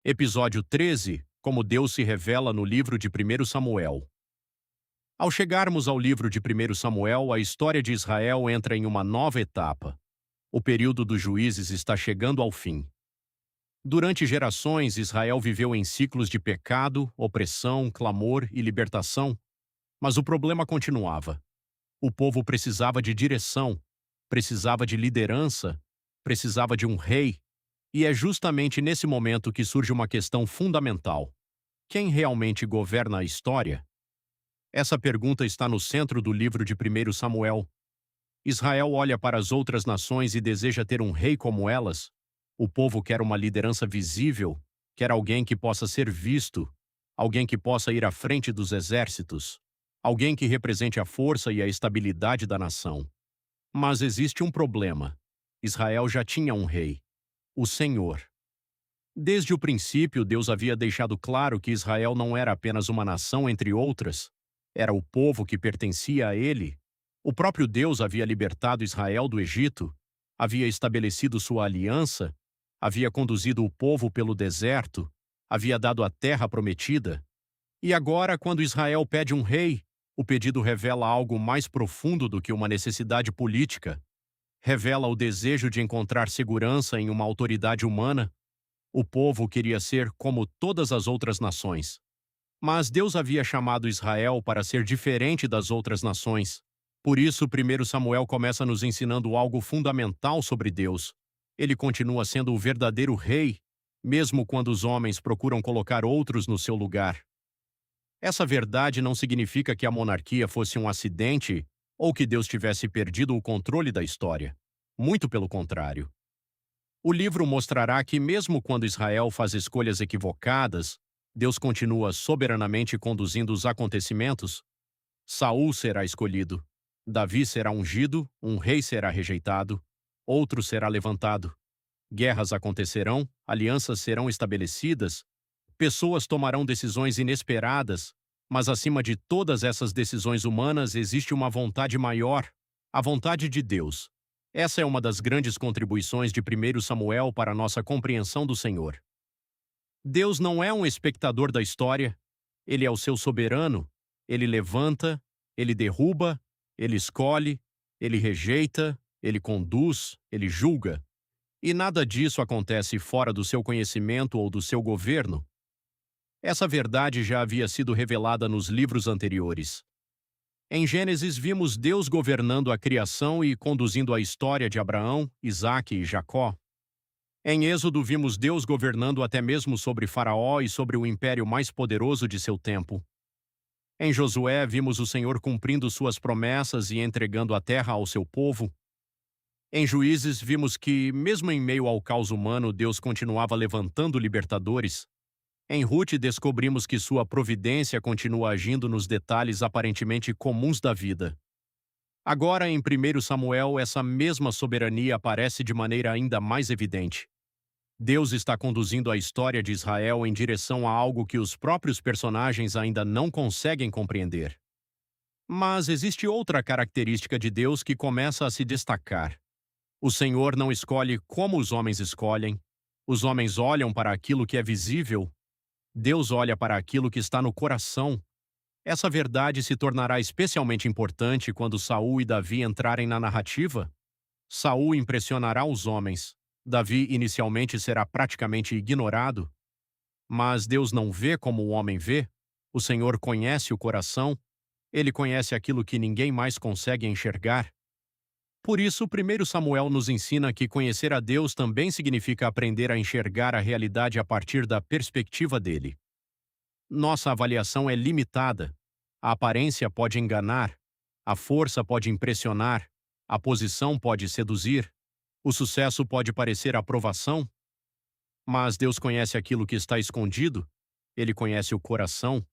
Episódio 13. Como Deus se revela no livro de 1 Samuel. Ao chegarmos ao livro de 1 Samuel, a história de Israel entra em uma nova etapa. O período dos juízes está chegando ao fim. Durante gerações, Israel viveu em ciclos de pecado, opressão, clamor e libertação, mas o problema continuava. O povo precisava de direção, precisava de liderança, precisava de um rei. E é justamente nesse momento que surge uma questão fundamental. Quem realmente governa a história? Essa pergunta está no centro do livro de 1 Samuel. Israel olha para as outras nações e deseja ter um rei como elas. O povo quer uma liderança visível, quer alguém que possa ser visto, alguém que possa ir à frente dos exércitos, alguém que represente a força e a estabilidade da nação. Mas existe um problema. Israel já tinha um rei. O Senhor. Desde o princípio, Deus havia deixado claro que Israel não era apenas uma nação entre outras, era o povo que pertencia a ele. O próprio Deus havia libertado Israel do Egito, havia estabelecido sua aliança, havia conduzido o povo pelo deserto, havia dado a terra prometida. E agora, quando Israel pede um rei, o pedido revela algo mais profundo do que uma necessidade política. Revela o desejo de encontrar segurança em uma autoridade humana. O povo queria ser como todas as outras nações. Mas Deus havia chamado Israel para ser diferente das outras nações. Por isso, 1 Samuel começa nos ensinando algo fundamental sobre Deus. Ele continua sendo o verdadeiro rei, mesmo quando os homens procuram colocar outros no seu lugar. Essa verdade não significa que a monarquia fosse um acidente ou que Deus tivesse perdido o controle da história. Muito pelo contrário. O livro mostrará que mesmo quando Israel faz escolhas equivocadas, Deus continua soberanamente conduzindo os acontecimentos. Saul será escolhido, Davi será ungido, um rei será rejeitado, outro será levantado. Guerras acontecerão, alianças serão estabelecidas, pessoas tomarão decisões inesperadas, mas acima de todas essas decisões humanas existe uma vontade maior, a vontade de Deus. Essa é uma das grandes contribuições de 1 Samuel para a nossa compreensão do Senhor. Deus não é um espectador da história, ele é o seu soberano, ele levanta, ele derruba, ele escolhe, ele rejeita, ele conduz, ele julga. E nada disso acontece fora do seu conhecimento ou do seu governo. Essa verdade já havia sido revelada nos livros anteriores. Em Gênesis, vimos Deus governando a criação e conduzindo a história de Abraão, Isaque e Jacó. Em Êxodo, vimos Deus governando até mesmo sobre Faraó e sobre o império mais poderoso de seu tempo. Em Josué, vimos o Senhor cumprindo suas promessas e entregando a terra ao seu povo. Em Juízes, vimos que, mesmo em meio ao caos humano, Deus continuava levantando libertadores. Em Rute, descobrimos que sua providência continua agindo nos detalhes aparentemente comuns da vida. Agora, em 1 Samuel, essa mesma soberania aparece de maneira ainda mais evidente. Deus está conduzindo a história de Israel em direção a algo que os próprios personagens ainda não conseguem compreender. Mas existe outra característica de Deus que começa a se destacar. O Senhor não escolhe como os homens escolhem. Os homens olham para aquilo que é visível. Deus olha para aquilo que está no coração. Essa verdade se tornará especialmente importante quando Saul e Davi entrarem na narrativa. Saul impressionará os homens. Davi inicialmente será praticamente ignorado. Mas Deus não vê como o homem vê. O Senhor conhece o coração. Ele conhece aquilo que ninguém mais consegue enxergar. Por isso, 1 Samuel nos ensina que conhecer a Deus também significa aprender a enxergar a realidade a partir da perspectiva dele. Nossa avaliação é limitada. A aparência pode enganar, a força pode impressionar, a posição pode seduzir, o sucesso pode parecer aprovação. Mas Deus conhece aquilo que está escondido, ele conhece o coração,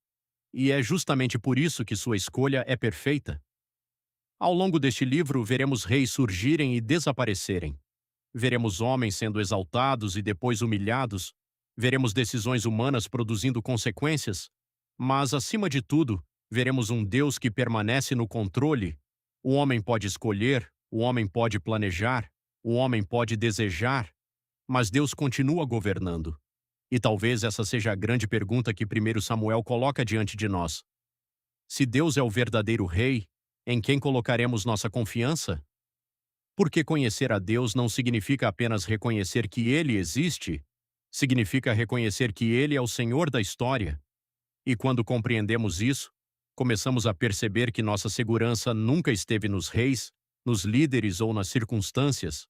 e é justamente por isso que sua escolha é perfeita. Ao longo deste livro, veremos reis surgirem e desaparecerem. Veremos homens sendo exaltados e depois humilhados. Veremos decisões humanas produzindo consequências. Mas, acima de tudo, veremos um Deus que permanece no controle. O homem pode escolher, o homem pode planejar, o homem pode desejar, mas Deus continua governando. E talvez essa seja a grande pergunta que 1 Samuel coloca diante de nós. Se Deus é o verdadeiro rei, em quem colocaremos nossa confiança? Porque conhecer a Deus não significa apenas reconhecer que Ele existe, significa reconhecer que Ele é o Senhor da história. E quando compreendemos isso, começamos a perceber que nossa segurança nunca esteve nos reis, nos líderes ou nas circunstâncias.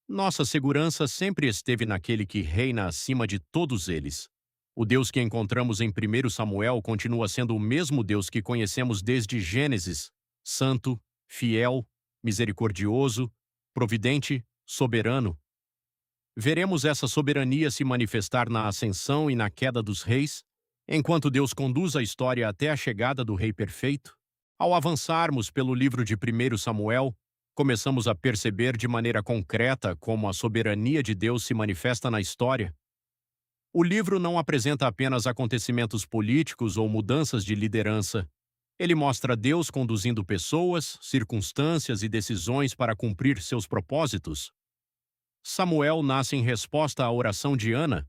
Nossa segurança sempre esteve naquele que reina acima de todos eles. O Deus que encontramos em 1 Samuel continua sendo o mesmo Deus que conhecemos desde Gênesis: santo, fiel, misericordioso, providente, soberano. Veremos essa soberania se manifestar na ascensão e na queda dos reis, enquanto Deus conduz a história até a chegada do Rei Perfeito. Ao avançarmos pelo livro de 1 Samuel, começamos a perceber de maneira concreta como a soberania de Deus se manifesta na história. O livro não apresenta apenas acontecimentos políticos ou mudanças de liderança. Ele mostra Deus conduzindo pessoas, circunstâncias e decisões para cumprir seus propósitos. Samuel nasce em resposta à oração de Ana.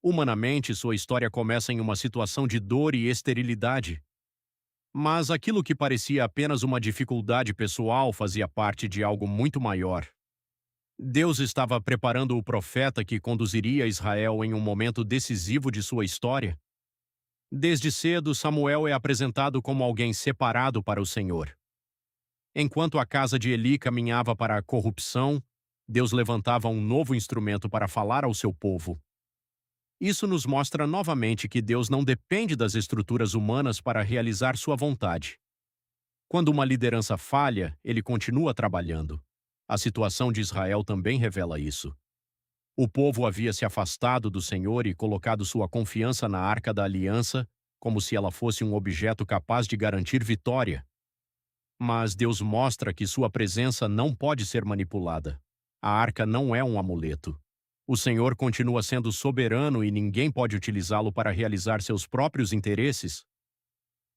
Humanamente, sua história começa em uma situação de dor e esterilidade. Mas aquilo que parecia apenas uma dificuldade pessoal fazia parte de algo muito maior. Deus estava preparando o profeta que conduziria Israel em um momento decisivo de sua história. Desde cedo, Samuel é apresentado como alguém separado para o Senhor. Enquanto a casa de Eli caminhava para a corrupção, Deus levantava um novo instrumento para falar ao seu povo. Isso nos mostra novamente que Deus não depende das estruturas humanas para realizar sua vontade. Quando uma liderança falha, ele continua trabalhando. A situação de Israel também revela isso. O povo havia se afastado do Senhor e colocado sua confiança na Arca da Aliança, como se ela fosse um objeto capaz de garantir vitória. Mas Deus mostra que sua presença não pode ser manipulada. A arca não é um amuleto. O Senhor continua sendo soberano e ninguém pode utilizá-lo para realizar seus próprios interesses.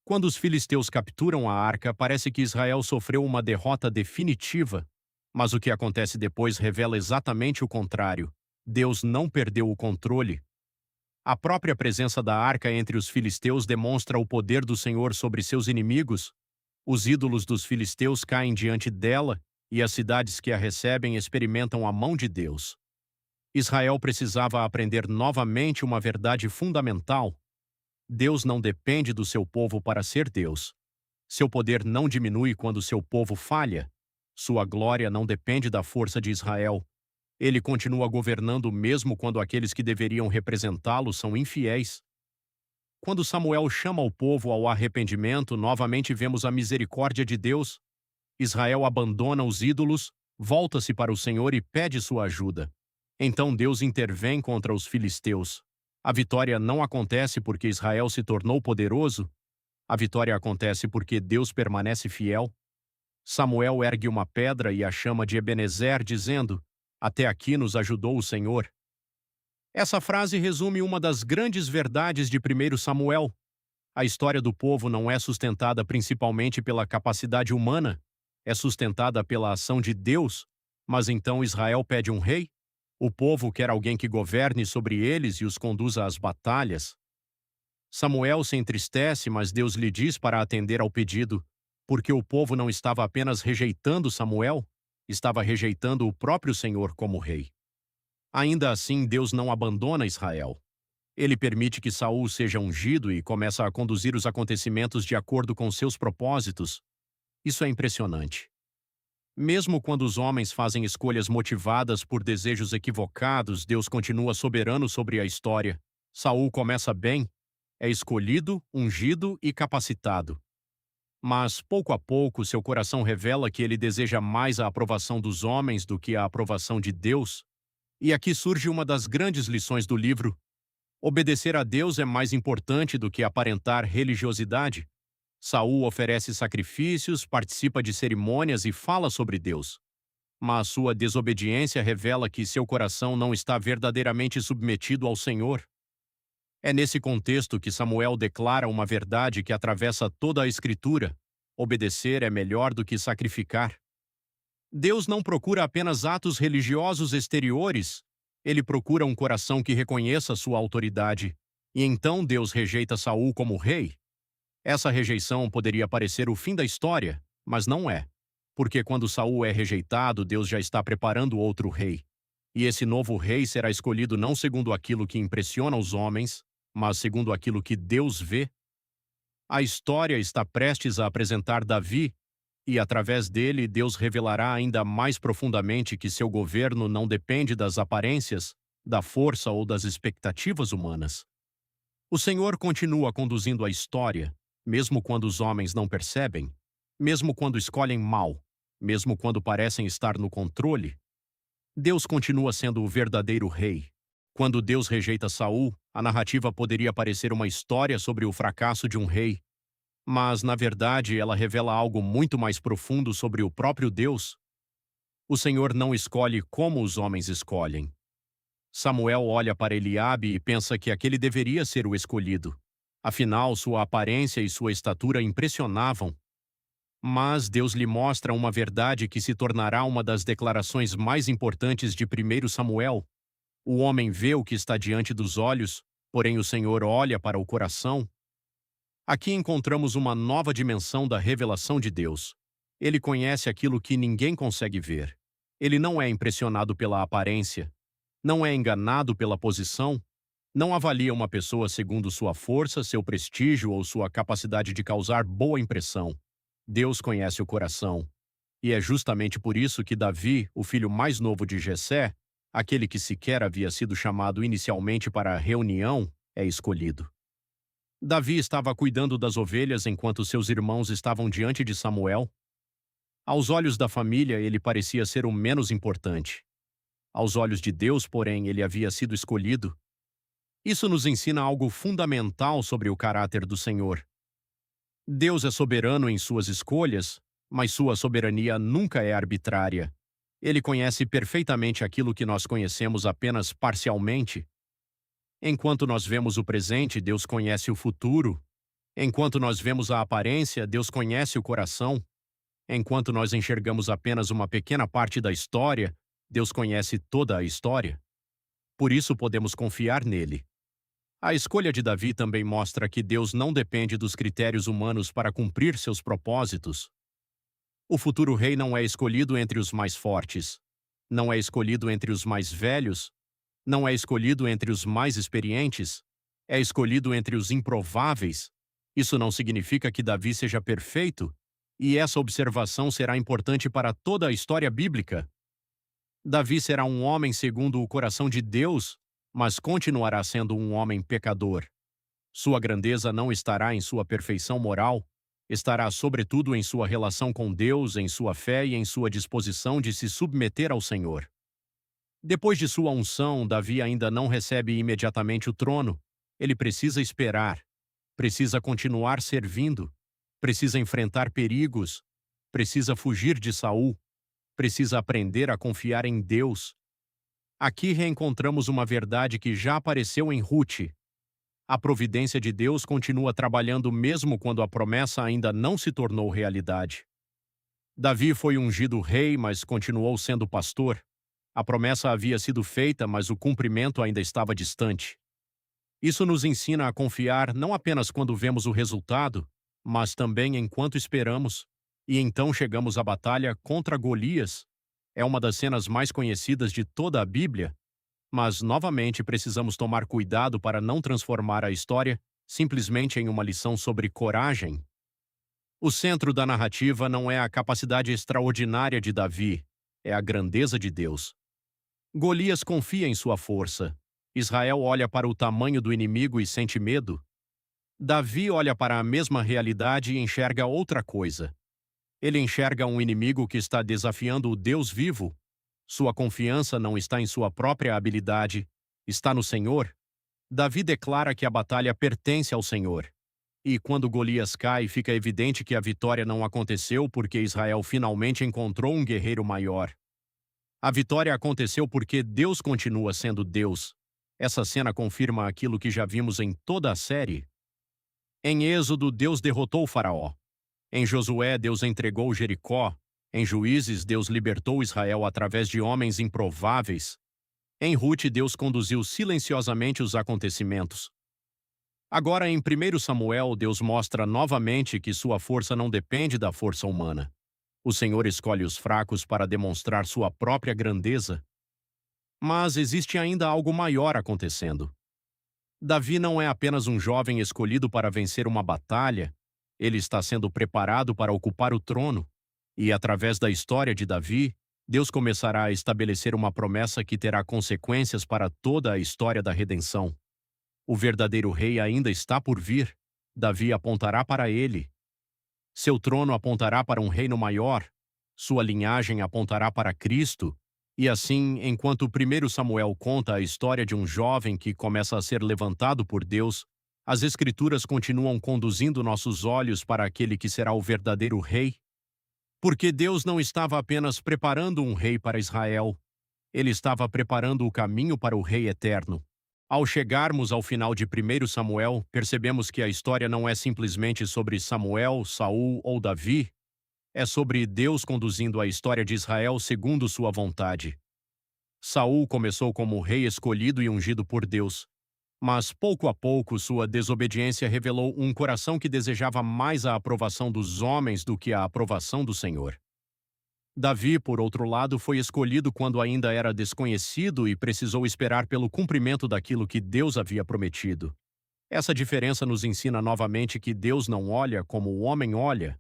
Quando os filisteus capturam a arca, parece que Israel sofreu uma derrota definitiva, mas o que acontece depois revela exatamente o contrário. Deus não perdeu o controle. A própria presença da arca entre os filisteus demonstra o poder do Senhor sobre seus inimigos. Os ídolos dos filisteus caem diante dela e as cidades que a recebem experimentam a mão de Deus. Israel precisava aprender novamente uma verdade fundamental. Deus não depende do seu povo para ser Deus. Seu poder não diminui quando seu povo falha. Sua glória não depende da força de Israel. Ele continua governando mesmo quando aqueles que deveriam representá-lo são infiéis. Quando Samuel chama o povo ao arrependimento, novamente vemos a misericórdia de Deus. Israel abandona os ídolos, volta-se para o Senhor e pede sua ajuda. Então Deus intervém contra os filisteus. A vitória não acontece porque Israel se tornou poderoso. A vitória acontece porque Deus permanece fiel. Samuel ergue uma pedra e a chama de Ebenezer, dizendo: "Até aqui nos ajudou o Senhor." Essa frase resume uma das grandes verdades de 1 Samuel. A história do povo não é sustentada principalmente pela capacidade humana, é sustentada pela ação de Deus. Mas então Israel pede um rei? O povo quer alguém que governe sobre eles e os conduza às batalhas. Samuel se entristece, mas Deus lhe diz para atender ao pedido, porque o povo não estava apenas rejeitando Samuel, estava rejeitando o próprio Senhor como rei. Ainda assim, Deus não abandona Israel. Ele permite que Saul seja ungido e começa a conduzir os acontecimentos de acordo com seus propósitos. Isso é impressionante. Mesmo quando os homens fazem escolhas motivadas por desejos equivocados, Deus continua soberano sobre a história. Saul começa bem, é escolhido, ungido e capacitado. Mas, pouco a pouco, seu coração revela que ele deseja mais a aprovação dos homens do que a aprovação de Deus. E aqui surge uma das grandes lições do livro. Obedecer a Deus é mais importante do que aparentar religiosidade. Saul oferece sacrifícios, participa de cerimônias e fala sobre Deus. Mas sua desobediência revela que seu coração não está verdadeiramente submetido ao Senhor. É nesse contexto que Samuel declara uma verdade que atravessa toda a Escritura: obedecer é melhor do que sacrificar. Deus não procura apenas atos religiosos exteriores, Ele procura um coração que reconheça sua autoridade, e então Deus rejeita Saul como rei. Essa rejeição poderia parecer o fim da história, mas não é. Porque quando Saul é rejeitado, Deus já está preparando outro rei. E esse novo rei será escolhido não segundo aquilo que impressiona os homens, mas segundo aquilo que Deus vê. A história está prestes a apresentar Davi, e através dele Deus revelará ainda mais profundamente que seu governo não depende das aparências, da força ou das expectativas humanas. O Senhor continua conduzindo a história, mesmo quando os homens não percebem, mesmo quando escolhem mal, mesmo quando parecem estar no controle. Deus continua sendo o verdadeiro rei. Quando Deus rejeita Saul, a narrativa poderia parecer uma história sobre o fracasso de um rei, mas, na verdade, ela revela algo muito mais profundo sobre o próprio Deus. O Senhor não escolhe como os homens escolhem. Samuel olha para Eliabe e pensa que aquele deveria ser o escolhido. Afinal, sua aparência e sua estatura impressionavam. Mas Deus lhe mostra uma verdade que se tornará uma das declarações mais importantes de 1 Samuel. O homem vê o que está diante dos olhos, porém o Senhor olha para o coração. Aqui encontramos uma nova dimensão da revelação de Deus. Ele conhece aquilo que ninguém consegue ver. Ele não é impressionado pela aparência, não é enganado pela posição, não avalia uma pessoa segundo sua força, seu prestígio ou sua capacidade de causar boa impressão. Deus conhece o coração. E é justamente por isso que Davi, o filho mais novo de Jessé, aquele que sequer havia sido chamado inicialmente para a reunião, é escolhido. Davi estava cuidando das ovelhas enquanto seus irmãos estavam diante de Samuel. Aos olhos da família, ele parecia ser o menos importante. Aos olhos de Deus, porém, ele havia sido escolhido. Isso nos ensina algo fundamental sobre o caráter do Senhor. Deus é soberano em suas escolhas, mas sua soberania nunca é arbitrária. Ele conhece perfeitamente aquilo que nós conhecemos apenas parcialmente. Enquanto nós vemos o presente, Deus conhece o futuro. Enquanto nós vemos a aparência, Deus conhece o coração. Enquanto nós enxergamos apenas uma pequena parte da história, Deus conhece toda a história. Por isso podemos confiar nele. A escolha de Davi também mostra que Deus não depende dos critérios humanos para cumprir seus propósitos. O futuro rei não é escolhido entre os mais fortes, não é escolhido entre os mais velhos, não é escolhido entre os mais experientes, é escolhido entre os improváveis. Isso não significa que Davi seja perfeito, e essa observação será importante para toda a história bíblica. Davi será um homem segundo o coração de Deus, mas continuará sendo um homem pecador. Sua grandeza não estará em sua perfeição moral, estará sobretudo em sua relação com Deus, em sua fé e em sua disposição de se submeter ao Senhor. Depois de sua unção, Davi ainda não recebe imediatamente o trono. Ele precisa esperar, precisa continuar servindo, precisa enfrentar perigos, precisa fugir de Saul, precisa aprender a confiar em Deus. Aqui reencontramos uma verdade que já apareceu em Rute. A providência de Deus continua trabalhando mesmo quando a promessa ainda não se tornou realidade. Davi foi ungido rei, mas continuou sendo pastor. A promessa havia sido feita, mas o cumprimento ainda estava distante. Isso nos ensina a confiar não apenas quando vemos o resultado, mas também enquanto esperamos. E então chegamos à batalha contra Golias. É uma das cenas mais conhecidas de toda a Bíblia, mas novamente precisamos tomar cuidado para não transformar a história simplesmente em uma lição sobre coragem. O centro da narrativa não é a capacidade extraordinária de Davi, é a grandeza de Deus. Golias confia em sua força. Israel olha para o tamanho do inimigo e sente medo. Davi olha para a mesma realidade e enxerga outra coisa. Ele enxerga um inimigo que está desafiando o Deus vivo. Sua confiança não está em sua própria habilidade, está no Senhor. Davi declara que a batalha pertence ao Senhor. E quando Golias cai, fica evidente que a vitória não aconteceu porque Israel finalmente encontrou um guerreiro maior. A vitória aconteceu porque Deus continua sendo Deus. Essa cena confirma aquilo que já vimos em toda a série. Em Êxodo, Deus derrotou o Faraó. Em Josué, Deus entregou Jericó. Em Juízes, Deus libertou Israel através de homens improváveis. Em Ruth, Deus conduziu silenciosamente os acontecimentos. Agora, em 1 Samuel, Deus mostra novamente que sua força não depende da força humana. O Senhor escolhe os fracos para demonstrar sua própria grandeza. Mas existe ainda algo maior acontecendo. Davi não é apenas um jovem escolhido para vencer uma batalha, ele está sendo preparado para ocupar o trono. E através da história de Davi, Deus começará a estabelecer uma promessa que terá consequências para toda a história da redenção. O verdadeiro rei ainda está por vir. Davi apontará para ele. Seu trono apontará para um reino maior. Sua linhagem apontará para Cristo. E assim, enquanto o 1 Samuel conta a história de um jovem que começa a ser levantado por Deus, as Escrituras continuam conduzindo nossos olhos para aquele que será o verdadeiro rei. Porque Deus não estava apenas preparando um rei para Israel, ele estava preparando o caminho para o Rei eterno. Ao chegarmos ao final de 1 Samuel, percebemos que a história não é simplesmente sobre Samuel, Saul ou Davi, é sobre Deus conduzindo a história de Israel segundo sua vontade. Saul começou como rei escolhido e ungido por Deus, mas pouco a pouco sua desobediência revelou um coração que desejava mais a aprovação dos homens do que a aprovação do Senhor. Davi, por outro lado, foi escolhido quando ainda era desconhecido e precisou esperar pelo cumprimento daquilo que Deus havia prometido. Essa diferença nos ensina novamente que Deus não olha como o homem olha.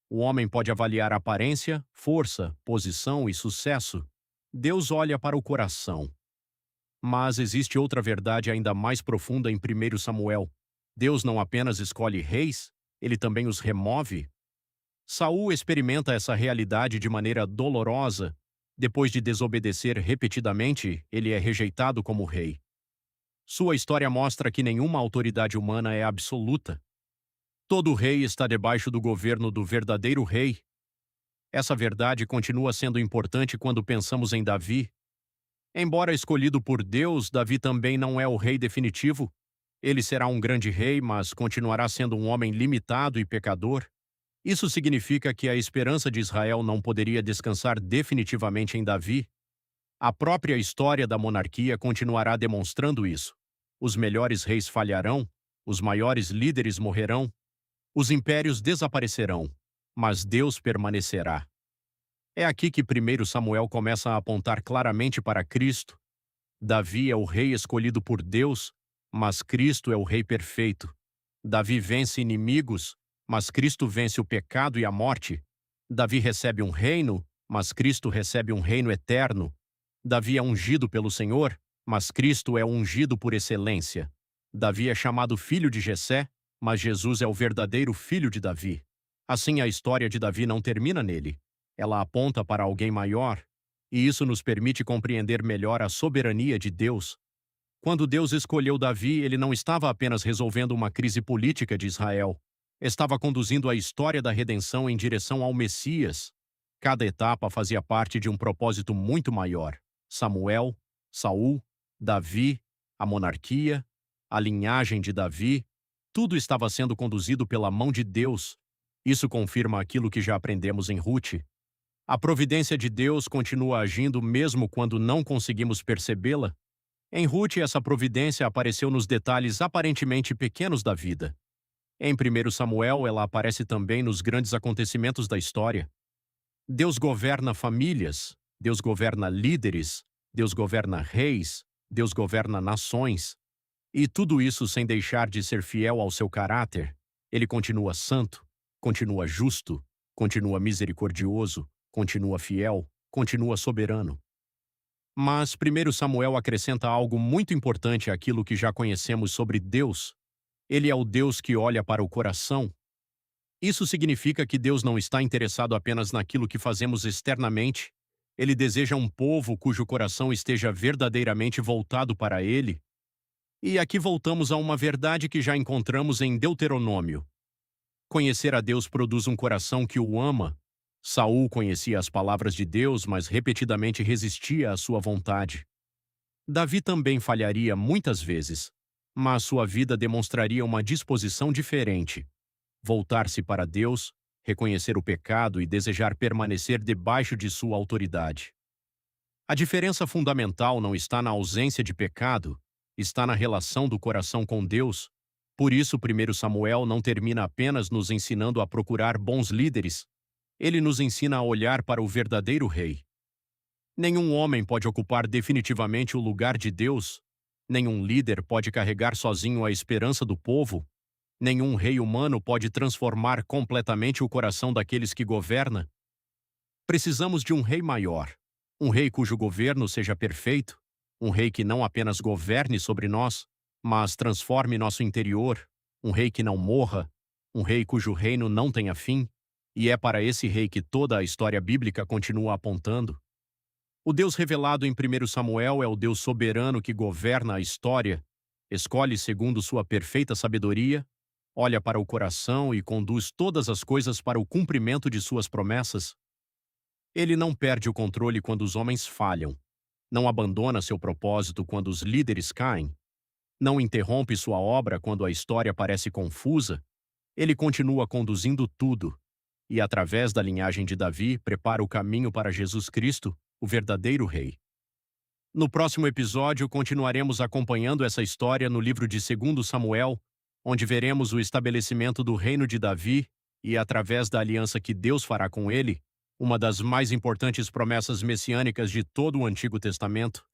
O homem pode avaliar aparência, força, posição e sucesso. Deus olha para o coração. Mas existe outra verdade ainda mais profunda em 1 Samuel. Deus não apenas escolhe reis, ele também os remove. Saul experimenta essa realidade de maneira dolorosa. Depois de desobedecer repetidamente, ele é rejeitado como rei. Sua história mostra que nenhuma autoridade humana é absoluta. Todo rei está debaixo do governo do verdadeiro rei. Essa verdade continua sendo importante quando pensamos em Davi. Embora escolhido por Deus, Davi também não é o rei definitivo. Ele será um grande rei, mas continuará sendo um homem limitado e pecador. Isso significa que a esperança de Israel não poderia descansar definitivamente em Davi. A própria história da monarquia continuará demonstrando isso. Os melhores reis falharão, os maiores líderes morrerão, os impérios desaparecerão, mas Deus permanecerá. É aqui que 1 Samuel começa a apontar claramente para Cristo. Davi é o rei escolhido por Deus, mas Cristo é o rei perfeito. Davi vence inimigos, mas Cristo vence o pecado e a morte. Davi recebe um reino, mas Cristo recebe um reino eterno. Davi é ungido pelo Senhor, mas Cristo é ungido por excelência. Davi é chamado filho de Jessé, mas Jesus é o verdadeiro filho de Davi. Assim, a história de Davi não termina nele. Ela aponta para alguém maior, e isso nos permite compreender melhor a soberania de Deus. Quando Deus escolheu Davi, ele não estava apenas resolvendo uma crise política de Israel. Estava conduzindo a história da redenção em direção ao Messias. Cada etapa fazia parte de um propósito muito maior. Samuel, Saul, Davi, a monarquia, a linhagem de Davi, tudo estava sendo conduzido pela mão de Deus. Isso confirma aquilo que já aprendemos em Ruth. A providência de Deus continua agindo mesmo quando não conseguimos percebê-la. Em Ruth, essa providência apareceu nos detalhes aparentemente pequenos da vida. Em 1 Samuel, ela aparece também nos grandes acontecimentos da história. Deus governa famílias, Deus governa líderes, Deus governa reis, Deus governa nações. E tudo isso sem deixar de ser fiel ao seu caráter. Ele continua santo, continua justo, continua misericordioso, continua fiel, continua soberano. Mas 1 Samuel acrescenta algo muito importante àquilo que já conhecemos sobre Deus. Ele é o Deus que olha para o coração. Isso significa que Deus não está interessado apenas naquilo que fazemos externamente. Ele deseja um povo cujo coração esteja verdadeiramente voltado para Ele. E aqui voltamos a uma verdade que já encontramos em Deuteronômio. Conhecer a Deus produz um coração que o ama. Saul conhecia as palavras de Deus, mas repetidamente resistia à sua vontade. Davi também falharia muitas vezes, mas sua vida demonstraria uma disposição diferente. Voltar-se para Deus, reconhecer o pecado e desejar permanecer debaixo de sua autoridade. A diferença fundamental não está na ausência de pecado, está na relação do coração com Deus. Por isso, 1 Samuel não termina apenas nos ensinando a procurar bons líderes, ele nos ensina a olhar para o verdadeiro rei. Nenhum homem pode ocupar definitivamente o lugar de Deus, nenhum líder pode carregar sozinho a esperança do povo, nenhum rei humano pode transformar completamente o coração daqueles que governa. Precisamos de um rei maior, um rei cujo governo seja perfeito, um rei que não apenas governe sobre nós, mas transforme nosso interior, um rei que não morra, um rei cujo reino não tenha fim, e é para esse rei que toda a história bíblica continua apontando. O Deus revelado em 1 Samuel é o Deus soberano que governa a história, escolhe segundo sua perfeita sabedoria, olha para o coração e conduz todas as coisas para o cumprimento de suas promessas. Ele não perde o controle quando os homens falham, não abandona seu propósito quando os líderes caem, não interrompe sua obra quando a história parece confusa. Ele continua conduzindo tudo, e através da linhagem de Davi prepara o caminho para Jesus Cristo, o verdadeiro rei. No próximo episódio, continuaremos acompanhando essa história no livro de 2 Samuel, onde veremos o estabelecimento do reino de Davi e, através da aliança que Deus fará com ele, uma das mais importantes promessas messiânicas de todo o Antigo Testamento,